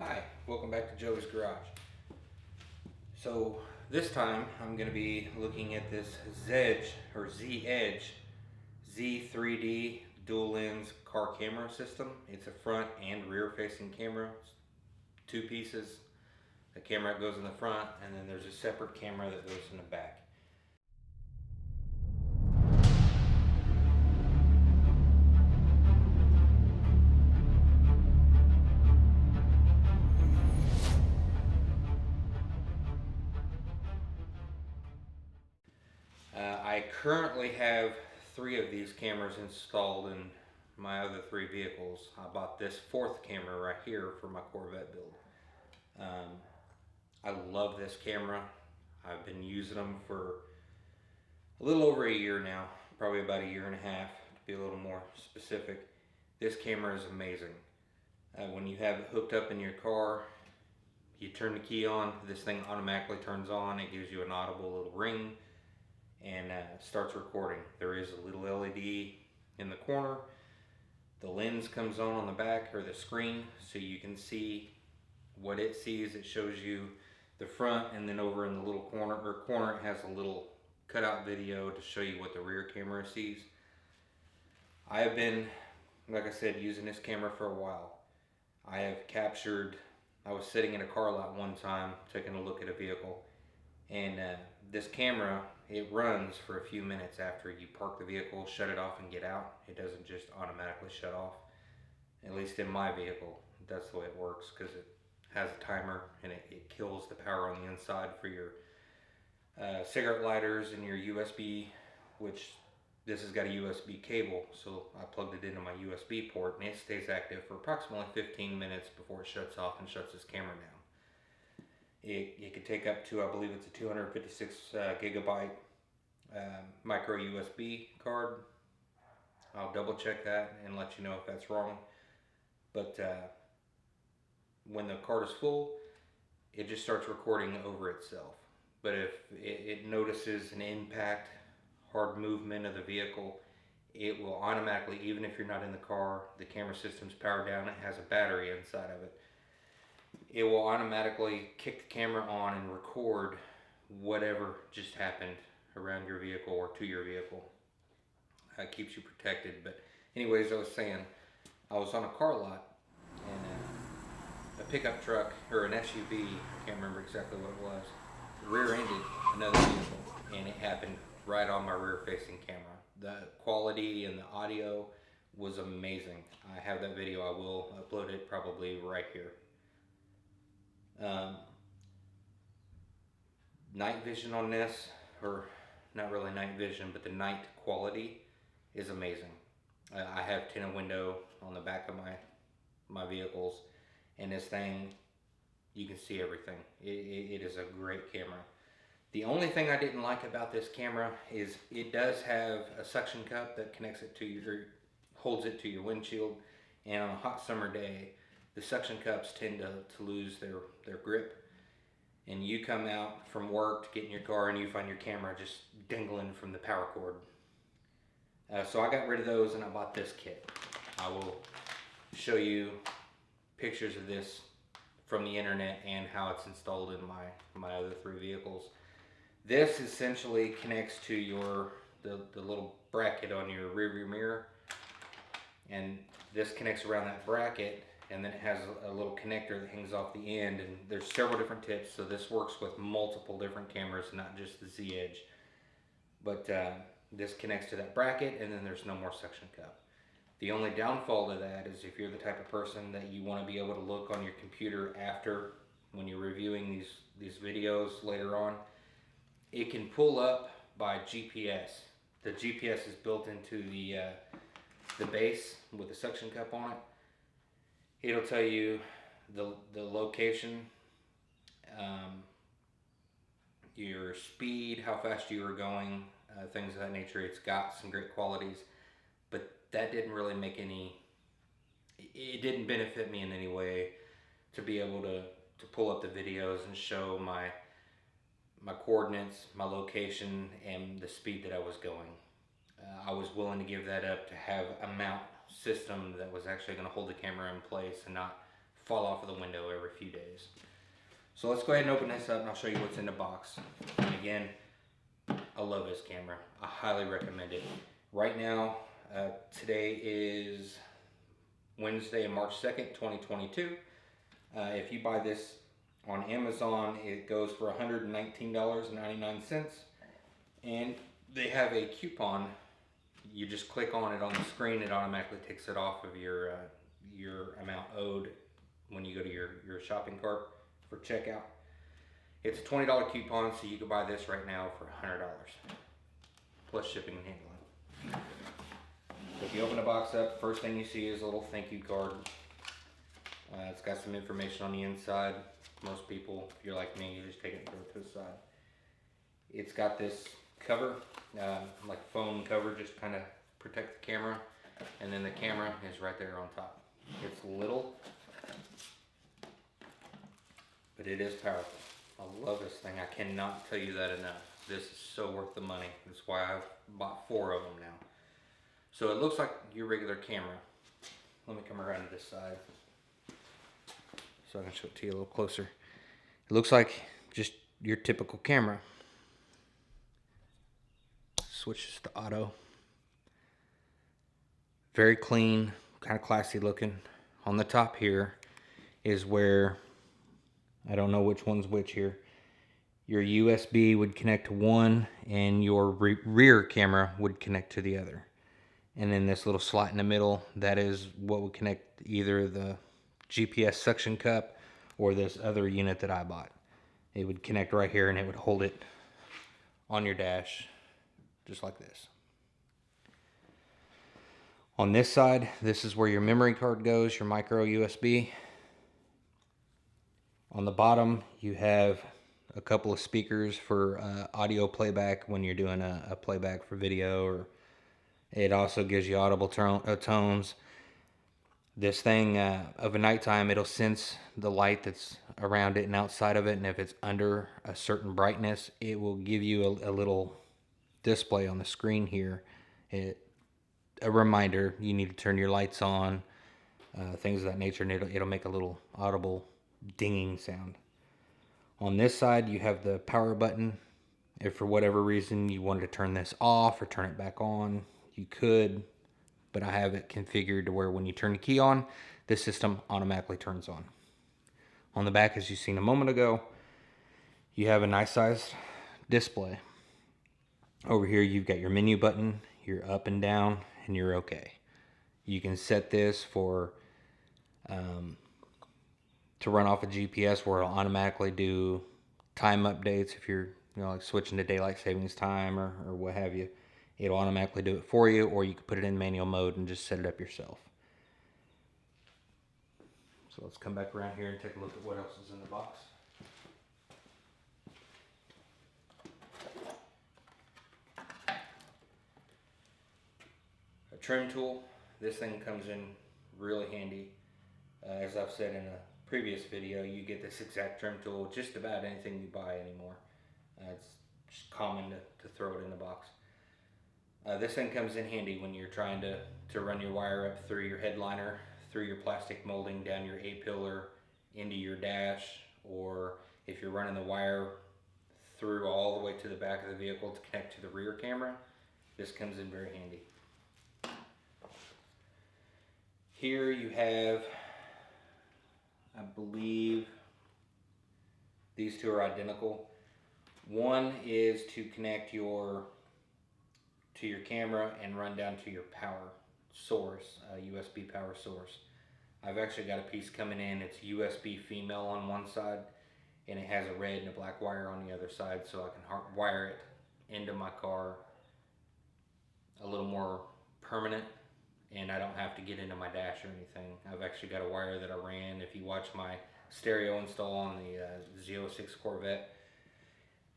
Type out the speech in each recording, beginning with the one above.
Hi, welcome back to Joey's Garage. So this time I'm going to be looking at this Z-Edge Z3D dual lens car camera system. It's a front and rear facing camera. It's two pieces. A camera goes in the front and then there's a separate camera that goes in the back. I currently have 3 of these cameras installed in my other 3 vehicles. I bought this 4th camera right here for my Corvette build. I love this camera. I've been using them for a little over a year now, probably about a year and a half to be a little more specific. This camera is amazing. When you have it hooked up in your car, you turn the key on, this thing automatically turns on. It gives you an audible little ring and starts recording. There is a little LED in the corner. The lens comes on the back or the screen so you can see what it sees. It shows you the front, and then over in the little corner it has a little cutout video to show you what the rear camera sees. I have been, like I said, using this camera for a while. I was sitting in a car lot one time taking a look at a vehicle, and this camera, it runs for a few minutes after you park the vehicle, shut it off and get out. It doesn't just automatically shut off. At least in my vehicle, that's the way it works, because it has a timer and it kills the power on the inside for your cigarette lighters and your USB, which this has got a USB cable, so I plugged it into my USB port and it stays active for approximately 15 minutes before it shuts off and shuts this camera down. It could take up to, I believe it's a 256 gigabyte micro USB card. I'll double check that and let you know if that's wrong. But when the card is full, it just starts recording over itself. But if it notices an impact, hard movement of the vehicle, it will automatically, even if you're not in the car, the camera system's powered down, it has a battery inside of it. It will automatically kick the camera on and record whatever just happened around your vehicle or to your vehicle. It keeps you protected. But anyways, I was saying, I was on a car lot and a pickup truck or an SUV, I can't remember exactly what it was, rear-ended another vehicle, and it happened right on my rear-facing camera. The quality and the audio was amazing. I have that video. I will upload it probably right here. Night vision on this, or not really night vision, but the night quality is amazing. I have tinted window on the back of my vehicles, and this thing, you can see everything. It is a great camera. The only thing I didn't like about this camera is it does have a suction cup that connects it to holds it to your windshield, and on a hot summer day, the suction cups tend to lose their grip, and you come out from work to get in your car and you find your camera just dangling from the power cord. So I got rid of those and I bought this kit. I will show you pictures of this from the internet and how it's installed in my other 3 vehicles. This essentially connects to the little bracket on your rear view mirror, and this connects around that bracket, and then it has a little connector that hangs off the end, and there's several different tips, so this works with multiple different cameras, not just the Z-Edge. But this connects to that bracket, and then there's no more suction cup. The only downfall to that is if you're the type of person that you want to be able to look on your computer after, when you're reviewing these videos later on, it can pull up by GPS. The GPS is built into the base with the suction cup on it. It'll tell you the location, your speed, how fast you were going, things of that nature. It's got some great qualities, but that didn't really make it didn't benefit me in any way to be able to pull up the videos and show my coordinates, my location, and the speed that I was going. I was willing to give that up to have a mount system that was actually going to hold the camera in place and not fall off of the window every few days. So let's go ahead and open this up and I'll show you what's in the box. And again, I love this camera. I highly recommend it. Right now, today is Wednesday, March 2nd, 2022. If you buy this on Amazon, it goes for $119.99. And they have a coupon. You just click on it on the screen, it automatically takes it off of your amount owed when you go to your shopping cart for checkout. It's a $20 coupon, so you can buy this right now for $100 plus shipping and handling. So if you open the box up, first thing you see is a little thank you card. It's got some information on the inside. Most people, if you're like me, you just take it and throw it to the side. It's got this cover, like foam cover, just kind of protect the camera, and then the camera is right there on top. It's little, but it is powerful. I love this thing. I cannot tell you that enough. This is so worth the money. That's why I've bought 4 of them now. So it looks like your regular camera. Let me come around to this side so I can show it to you a little closer. It looks like just your typical camera. Switches to auto. Very clean, kind of classy looking. On the top here is where, I don't know which one's which here, your USB would connect to one and your rear camera would connect to the other. And then this little slot in the middle, that is what would connect either the GPS suction cup or this other unit that I bought. It would connect right here and it would hold it on your dash just like this. On this side, this is where your memory card goes, your micro USB. On the bottom, you have a couple of speakers for audio playback when you're doing a playback for video, or it also gives you audible tones. This thing, of a nighttime, it'll sense the light that's around it and outside of it, and if it's under a certain brightness, it will give you a little display on the screen here. A reminder, you need to turn your lights on, things of that nature, and it'll make a little audible dinging sound. On this side, you have the power button. If for whatever reason you wanted to turn this off or turn it back on, you could, but I have it configured to where when you turn the key on, this system automatically turns on. On the back, as you've seen a moment ago, you have a nice sized display. Over here, you've got your menu button, your up and down, and your OK. You can set this for to run off a GPS where it'll automatically do time updates if you're like switching to daylight savings time or what have you. It'll automatically do it for you, or you can put it in manual mode and just set it up yourself. So let's come back around here and take a look at what else is in the box. A trim tool. This thing comes in really handy. As I've said in a previous video, you get this exact trim tool with just about anything you buy anymore. It's just common to throw it in the box. This thing comes in handy when you're trying to run your wire up through your headliner, through your plastic molding, down your A-pillar, into your dash, or if you're running the wire through all the way to the back of the vehicle to connect to the rear camera, this comes in very handy. Here you have, I believe, these two are identical. One is to connect to your camera and run down to your power source, USB power source. I've actually got a piece coming in. It's USB female on one side, and it has a red and a black wire on the other side, so I can wire it into my car a little more permanent, and I don't have to get into my dash or anything. I've actually got a wire that I ran. If you watch my stereo install on the Z06 Corvette,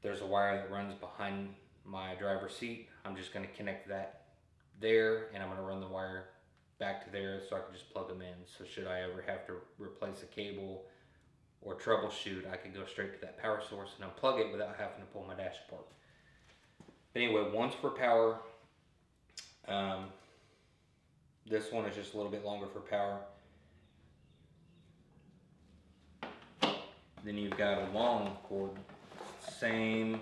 there's a wire that runs behind my driver's seat. I'm just going to connect that there, and I'm going to run the wire back to there so I can just plug them in. So should I ever have to replace a cable or troubleshoot, I can go straight to that power source and unplug it without having to pull my dash apart. But anyway, one's for power. This one is just a little bit longer for power. Then you've got a long cord, same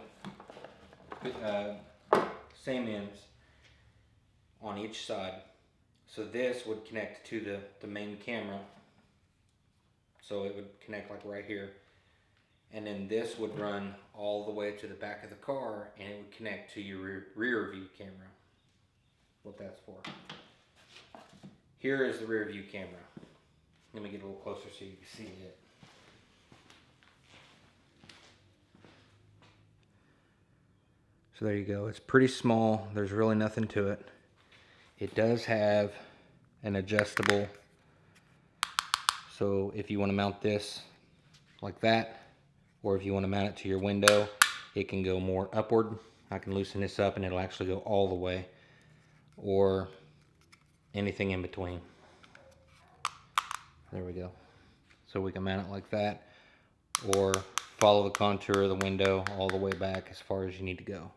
same ends on each side. So this would connect to the main camera. So it would connect like right here. And then this would run all the way to the back of the car, and it would connect to your rear view camera. What that's for. Here is the rear view camera. Let me get a little closer so you can see it. So there you go. It's pretty small. There's really nothing to it. It does have an adjustable. So if you want to mount this like that, or if you want to mount it to your window, it can go more upward. I can loosen this up and it'll actually go all the way, or anything in between. There we go. So we can mount it like that, or follow the contour of the window all the way back as far as you need to go.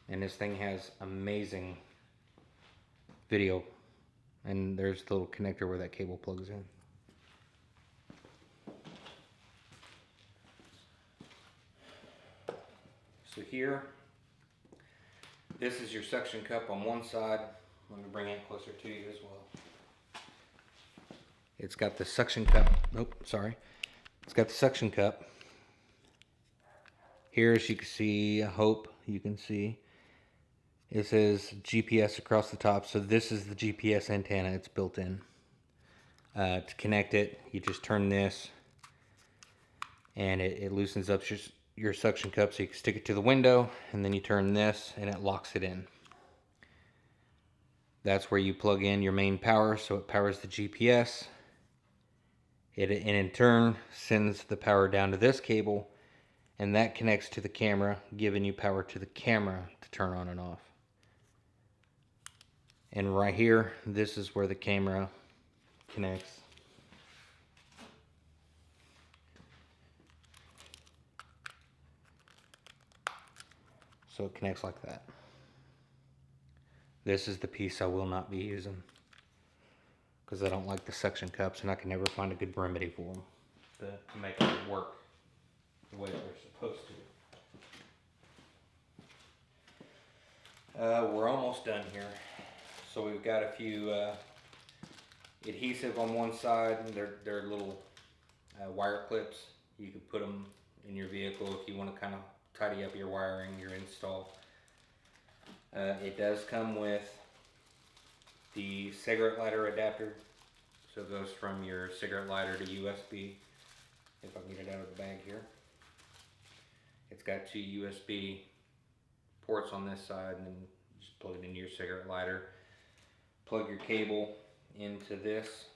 And this thing has amazing video. And there's the little connector where that cable plugs in. So here, this is your suction cup on one side. Let me bring it closer to you as well. It's got the suction cup. Nope, sorry. It's got the suction cup. Here, as you can see, I hope you can see, it says GPS across the top. So this is the GPS antenna. It's built in. To connect it, you just turn this, and it loosens up your suction cup so you can stick it to the window, and then you turn this and it locks it in. That's where you plug in your main power, so it powers the GPS. And in turn sends the power down to this cable, and that connects to the camera, giving you power to the camera to turn on and off. And right here, this is where the camera connects. So it connects like that. This is the piece I will not be using, because I don't like the suction cups, and I can never find a good remedy for them to make it work the way they're supposed to. We're almost done here. So we've got a few adhesive on one side. They're little wire clips. You could put them in your vehicle if you want to kind of tidy up your wiring, your install. It does come with the cigarette lighter adapter. So it goes from your cigarette lighter to USB. If I can get it out of the bag here. It's got two USB ports on this side, and then just plug it into your cigarette lighter. Plug your cable into this,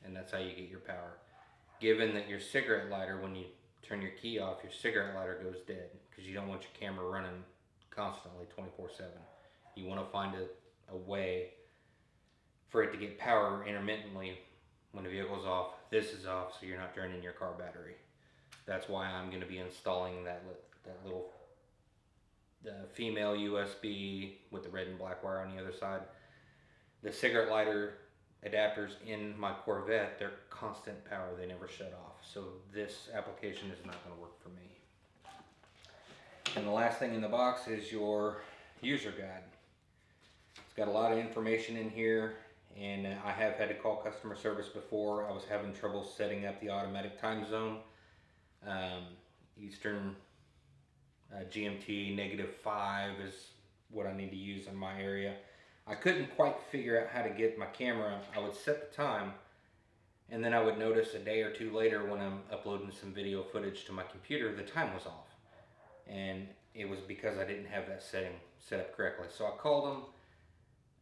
and that's how you get your power. Given that your cigarette lighter, when you turn your key off, your cigarette lighter goes dead, because you don't want your camera running constantly 24/7. You want to find a way for it to get power intermittently when the vehicle's off. This is off, so you're not draining your car battery. That's why I'm going to be installing that little female USB with the red and black wire on the other side. The cigarette lighter adapters in my Corvette, they're constant power. They never shut off. So this application is not going to work for me. And the last thing in the box is your user guide. It's got a lot of information in here, and I have had to call customer service before. I was having trouble setting up the automatic time zone. Eastern GMT -5 is what I need to use in my area. I couldn't quite figure out how to get my camera. I would set the time, and then I would notice a day or two later when I'm uploading some video footage to my computer, the time was off. And it was because I didn't have that setting set up correctly. So I called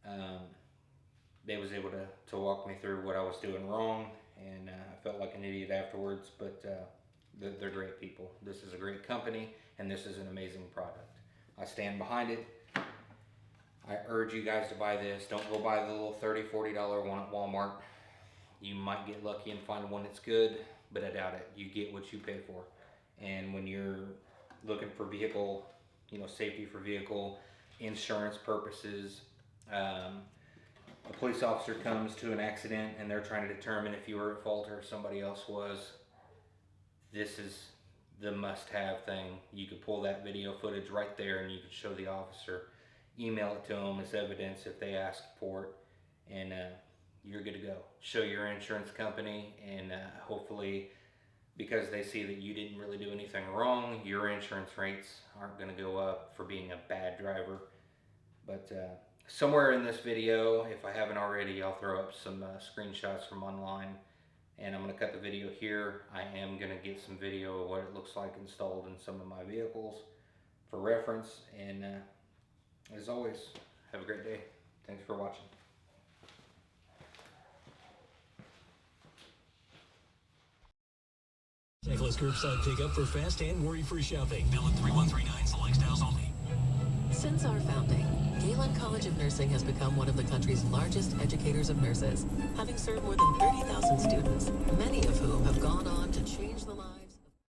them. They was able to walk me through what I was doing wrong, and I felt like an idiot afterwards, but they're great people. This is a great company, and this is an amazing product. I stand behind it. I urge you guys to buy this. Don't go buy the little $30, $40 one at Walmart. You might get lucky and find one that's good, but I doubt it. You get what you pay for. And when you're looking for vehicle, safety for vehicle, insurance purposes, a police officer comes to an accident and they're trying to determine if you were at fault or if somebody else was, this is the must-have thing. You could pull that video footage right there and you could show the officer, email it to them as evidence if they ask for it, and you're good to go. Show your insurance company, and hopefully, because they see that you didn't really do anything wrong, your insurance rates aren't going to go up for being a bad driver. But somewhere in this video, if I haven't already, I'll throw up some screenshots from online, and I'm going to cut the video here. I am going to get some video of what it looks like installed in some of my vehicles for reference, and as always, have a great day. Thanks for watching. Contactless curbside pickup for fast and worry-free shopping. Bill at 3139, select styles only. Since our founding, Galen College of Nursing has become one of the country's largest educators of nurses, having served more than 30,000 students, many of whom